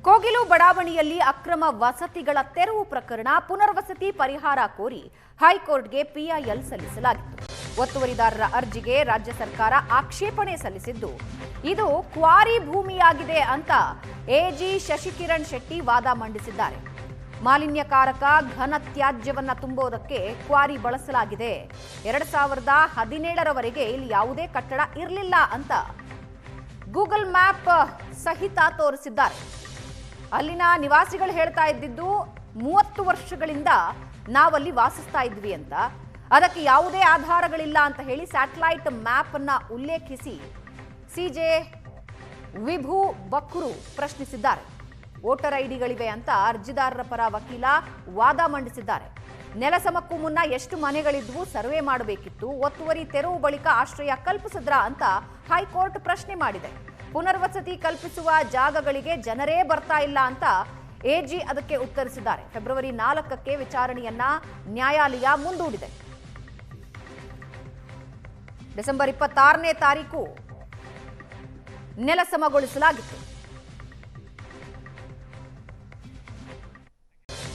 ಕೋಗಿಲು ಬಡಾವಣೆಯಲ್ಲಿ ಅಕ್ರಮ ವಸತಿಗಳ ತೆರವು ಪ್ರಕರಣ ಪುನರ್ವಸತಿ ಪರಿಹಾರ ಕೋರಿ ಹೈಕೋರ್ಟ್ಗೆ ಪಿಐಎಲ್ ಸಲ್ಲಿಸಲಾಗಿತ್ತು. ಒತ್ತುವರಿದಾರರ ಅರ್ಜಿಗೆ ರಾಜ್ಯ ಸರ್ಕಾರ ಆಕ್ಷೇಪಣೆ ಸಲ್ಲಿಸಿದ್ದು, ಇದು ಕ್ವಾರಿ ಭೂಮಿಯಾಗಿದೆ ಅಂತ ಎಜಿ ಶಶಿಕಿರಣ್ ಶೆಟ್ಟಿ ವಾದ ಮಂಡಿಸಿದ್ದಾರೆ. ಮಾಲಿನ್ಯಕಾರಕ ಘನ ತ್ಯಾಜ್ಯವನ್ನ ತುಂಬುವುದಕ್ಕೆ ಕ್ವಾರಿ ಬಳಸಲಾಗಿದೆ. 2017ರವರೆಗೆ ಇಲ್ಲಿ ಯಾವುದೇ ಕಟ್ಟಡ ಇರಲಿಲ್ಲ ಅಂತ ಗೂಗಲ್ ಮ್ಯಾಪ್ ಸಹಿತ ತೋರಿಸಿದ್ದಾರೆ. ಅಲ್ಲಿನ ನಿವಾಸಿಗಳು ಹೇಳ್ತಾ ಇದ್ದಿದ್ದು 30 ವರ್ಷಗಳಿಂದ ನಾವಲ್ಲಿ ವಾಸಿಸ್ತಾ ಇದ್ವಿ ಅಂತ, ಅದಕ್ಕೆ ಯಾವುದೇ ಆಧಾರಗಳಿಲ್ಲ ಅಂತ ಹೇಳಿ ಸ್ಯಾಟಲೈಟ್ ಮ್ಯಾಪ್ ಅನ್ನ ಉಲ್ಲೇಖಿಸಿ ಸಿಜೆ ವಿಭು ಬಕ್ರು ಪ್ರಶ್ನಿಸಿದ್ದಾರೆ. ವೋಟರ್ ಐಡಿಗಳಿವೆ ಅಂತ ಅರ್ಜಿದಾರರ ಪರ ವಕೀಲ ವಾದ ಮಂಡಿಸಿದ್ದಾರೆ. ನೆಲಸಮಕ್ಕೂ ಮುನ್ನ ಎಷ್ಟು ಮನೆಗಳಿದ್ವು ಸರ್ವೆ ಮಾಡಬೇಕಿತ್ತು, ಒತ್ತುವರಿ ತೆರವು ಬಳಿಕ ಆಶ್ರಯ ಕಲ್ಪಿಸಿದ್ರಾ ಅಂತ ಹೈಕೋರ್ಟ್ ಪ್ರಶ್ನೆ ಮಾಡಿದೆ. ಪುನರ್ವಸತಿ ಕಲ್ಪಿಸುವ ಜಾಗಗಳಿಗೆ ಜನರೇ ಬರ್ತಾ ಇಲ್ಲ ಅಂತ ಎಜಿ ಅದಕ್ಕೆ ಉತ್ತರಿಸಿದ್ದಾರೆ. ಫೆಬ್ರವರಿ 4ಕ್ಕೆ ವಿಚಾರಣೆಯನ್ನ ನ್ಯಾಯಾಲಯ ಮುಂದೂಡಿದೆ. ಡಿಸೆಂಬರ್ 26ನೇ ತಾರೀಕು ನೆಲಸಮಗೊಳಿಸಲಾಗಿತ್ತು.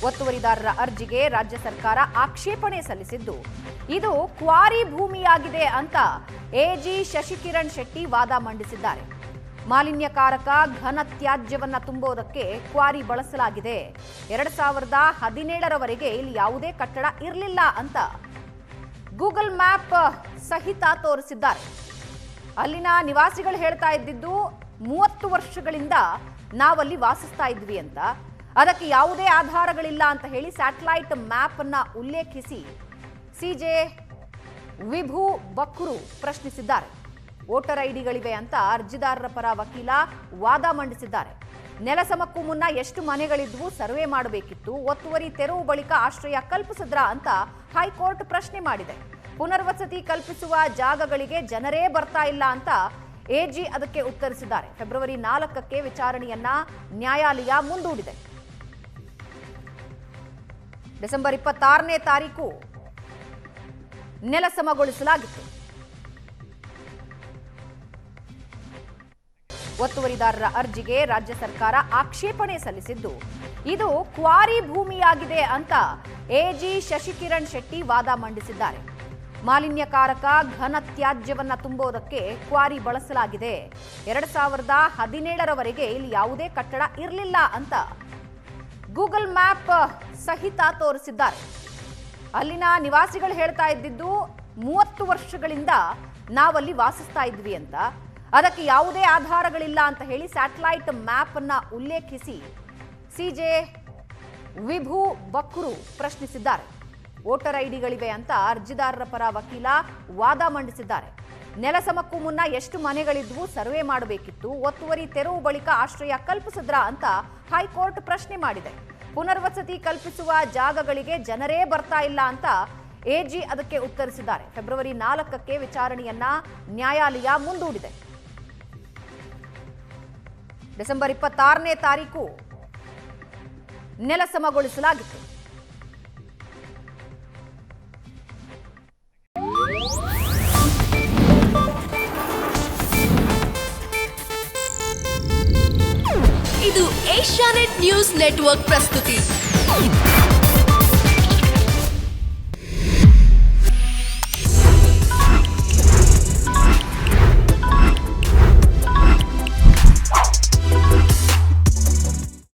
ಒತ್ತುವರಿದಾರರ ಅರ್ಜಿಗೆ ರಾಜ್ಯ ಸರ್ಕಾರ ಆಕ್ಷೇಪಣೆ ಸಲ್ಲಿಸಿದ್ದು, ಇದು ಕ್ವಾರಿ ಭೂಮಿಯಾಗಿದೆ ಅಂತ ಎಜಿ ಶಶಿಕಿರಣ್ ಶೆಟ್ಟಿ ವಾದ ಮಂಡಿಸಿದ್ದಾರೆ. ಮಾಲಿನ್ಯಕಾರಕ ಘನ ತ್ಯಾಜ್ಯವನ್ನ ತುಂಬುವುದಕ್ಕೆ ಕ್ವಾರಿ ಬಳಸಲಾಗಿದೆ. 2017ರವರೆಗೆ ಇಲ್ಲಿ ಯಾವುದೇ ಕಟ್ಟಡ ಇರಲಿಲ್ಲ ಅಂತ ಗೂಗಲ್ ಮ್ಯಾಪ್ ಸಹಿತ ತೋರಿಸಿದ್ದಾರೆ. ಅಲ್ಲಿನ ನಿವಾಸಿಗಳು ಹೇಳ್ತಾ ಇದ್ದಿದ್ದು 30 ವರ್ಷಗಳಿಂದ ನಾವಲ್ಲಿ ವಾಸಿಸ್ತಾ ಇದ್ವಿ ಅಂತ, ಅದಕ್ಕೆ ಯಾವುದೇ ಆಧಾರಗಳಿಲ್ಲ ಅಂತ ಹೇಳಿ ಸ್ಯಾಟಲೈಟ್ ಮ್ಯಾಪ್ ಅನ್ನ ಉಲ್ಲೇಖಿಸಿ ಸಿಜೆ ವಿಭು ಬಕ್ರು ಪ್ರಶ್ನಿಸಿದ್ದಾರೆ. ವೋಟರ್ ಐಡಿಗಳಿವೆ ಅಂತ ಅರ್ಜಿದಾರರ ಪರ ವಕೀಲ ವಾದ ಮಂಡಿಸಿದ್ದಾರೆ. ನೆಲಸಮಕ್ಕೂ ಮುನ್ನ ಎಷ್ಟು ಮನೆಗಳಿದ್ವು ಸರ್ವೆ ಮಾಡಬೇಕಿತ್ತು, ಒತ್ತುವರಿ ತೆರವು ಬಳಿಕ ಆಶ್ರಯ ಕಲ್ಪಿಸಿದ್ರಾ ಅಂತ ಹೈಕೋರ್ಟ್ ಪ್ರಶ್ನೆ ಮಾಡಿದೆ. ಪುನರ್ವಸತಿ ಕಲ್ಪಿಸುವ ಜಾಗಗಳಿಗೆ ಜನರೇ ಬರ್ತಾ ಇಲ್ಲ ಅಂತ ಎಜಿ ಅದಕ್ಕೆ ಉತ್ತರಿಸಿದ್ದಾರೆ. ಫೆಬ್ರವರಿ 4ಕ್ಕೆ ವಿಚಾರಣೆಯನ್ನ ನ್ಯಾಯಾಲಯ ಮುಂದೂಡಿದೆ. ಡಿಸೆಂಬರ್ 26ನೇ ತಾರೀಕು ನೆಲಸಮಗೊಳಿಸಲಾಗಿತ್ತು. ಒತ್ತುವರಿದಾರರ ಅರ್ಜಿಗೆ ರಾಜ್ಯ ಸರ್ಕಾರ ಆಕ್ಷೇಪಣೆ ಸಲ್ಲಿಸಿದ್ದು, ಇದು ಕ್ವಾರಿ ಭೂಮಿಯಾಗಿದೆ ಅಂತ ಎಜಿ ಶಶಿಕಿರಣ್ ಶೆಟ್ಟಿ ವಾದ ಮಂಡಿಸಿದ್ದಾರೆ. ಮಾಲಿನ್ಯಕಾರಕ ಘನ ತ್ಯಾಜ್ಯವನ್ನ ತುಂಬುವುದಕ್ಕೆ ಕ್ವಾರಿ ಬಳಸಲಾಗಿದೆ. 2017ರವರೆಗೆ ಇಲ್ಲಿ ಯಾವುದೇ ಕಟ್ಟಡ ಇರಲಿಲ್ಲ ಅಂತ ಗೂಗಲ್ ಮ್ಯಾಪ್ ಸಹಿತ ತೋರಿಸಿದ್ದಾರೆ. ಅಲ್ಲಿನ ನಿವಾಸಿಗಳು ಹೇಳ್ತಾ ಇದ್ದಿದ್ದು 30 ವರ್ಷಗಳಿಂದ ನಾವಲ್ಲಿ ವಾಸಿಸ್ತಾ ಇದ್ವಿ ಅಂತ, ಅದಕ್ಕೆ ಯಾವುದೇ ಆಧಾರಗಳಿಲ್ಲ ಅಂತ ಹೇಳಿ ಸ್ಯಾಟಲೈಟ್ ಮ್ಯಾಪ್ ಅನ್ನ ಉಲ್ಲೇಖಿಸಿ ಸಿಜೆ ವಿಭು ಬಕ್ರು ಪ್ರಶ್ನಿಸಿದ್ದಾರೆ. ವೋಟರ್ ಐಡಿಗಳಿವೆ ಅಂತ ಅರ್ಜಿದಾರರ ಪರ ವಕೀಲ ವಾದ ಮಂಡಿಸಿದ್ದಾರೆ. ನೆಲಸಮಕ್ಕೂ ಮುನ್ನ ಎಷ್ಟು ಮನೆಗಳಿದ್ವು ಸರ್ವೆ ಮಾಡಬೇಕಿತ್ತು, ಒತ್ತುವರಿ ತೆರವು ಬಳಿಕ ಆಶ್ರಯ ಕಲ್ಪಿಸಿದ್ರಾ ಅಂತ ಹೈಕೋರ್ಟ್ ಪ್ರಶ್ನೆ ಮಾಡಿದೆ. ಪುನರ್ವಸತಿ ಕಲ್ಪಿಸುವ ಜಾಗಗಳಿಗೆ ಜನರೇ ಬರ್ತಾ ಇಲ್ಲ ಅಂತ ಎಜಿ ಅದಕ್ಕೆ ಉತ್ತರಿಸಿದ್ದಾರೆ. ಫೆಬ್ರವರಿ 4ಕ್ಕೆ ವಿಚಾರಣೆಯನ್ನ ನ್ಯಾಯಾಲಯ ಮುಂದೂಡಿದೆ. ಡಿಸೆಂಬರ್ 26ನೇ ತಾರೀಕು ನೆಲಸಮಗೊಳಿಸಲಾಗಿತ್ತು. ಇದು ಏಷ್ಯಾನೆಟ್ ನ್ಯೂಸ್ ನೆಟ್ವರ್ಕ್ ಪ್ರಸ್ತುತಿ.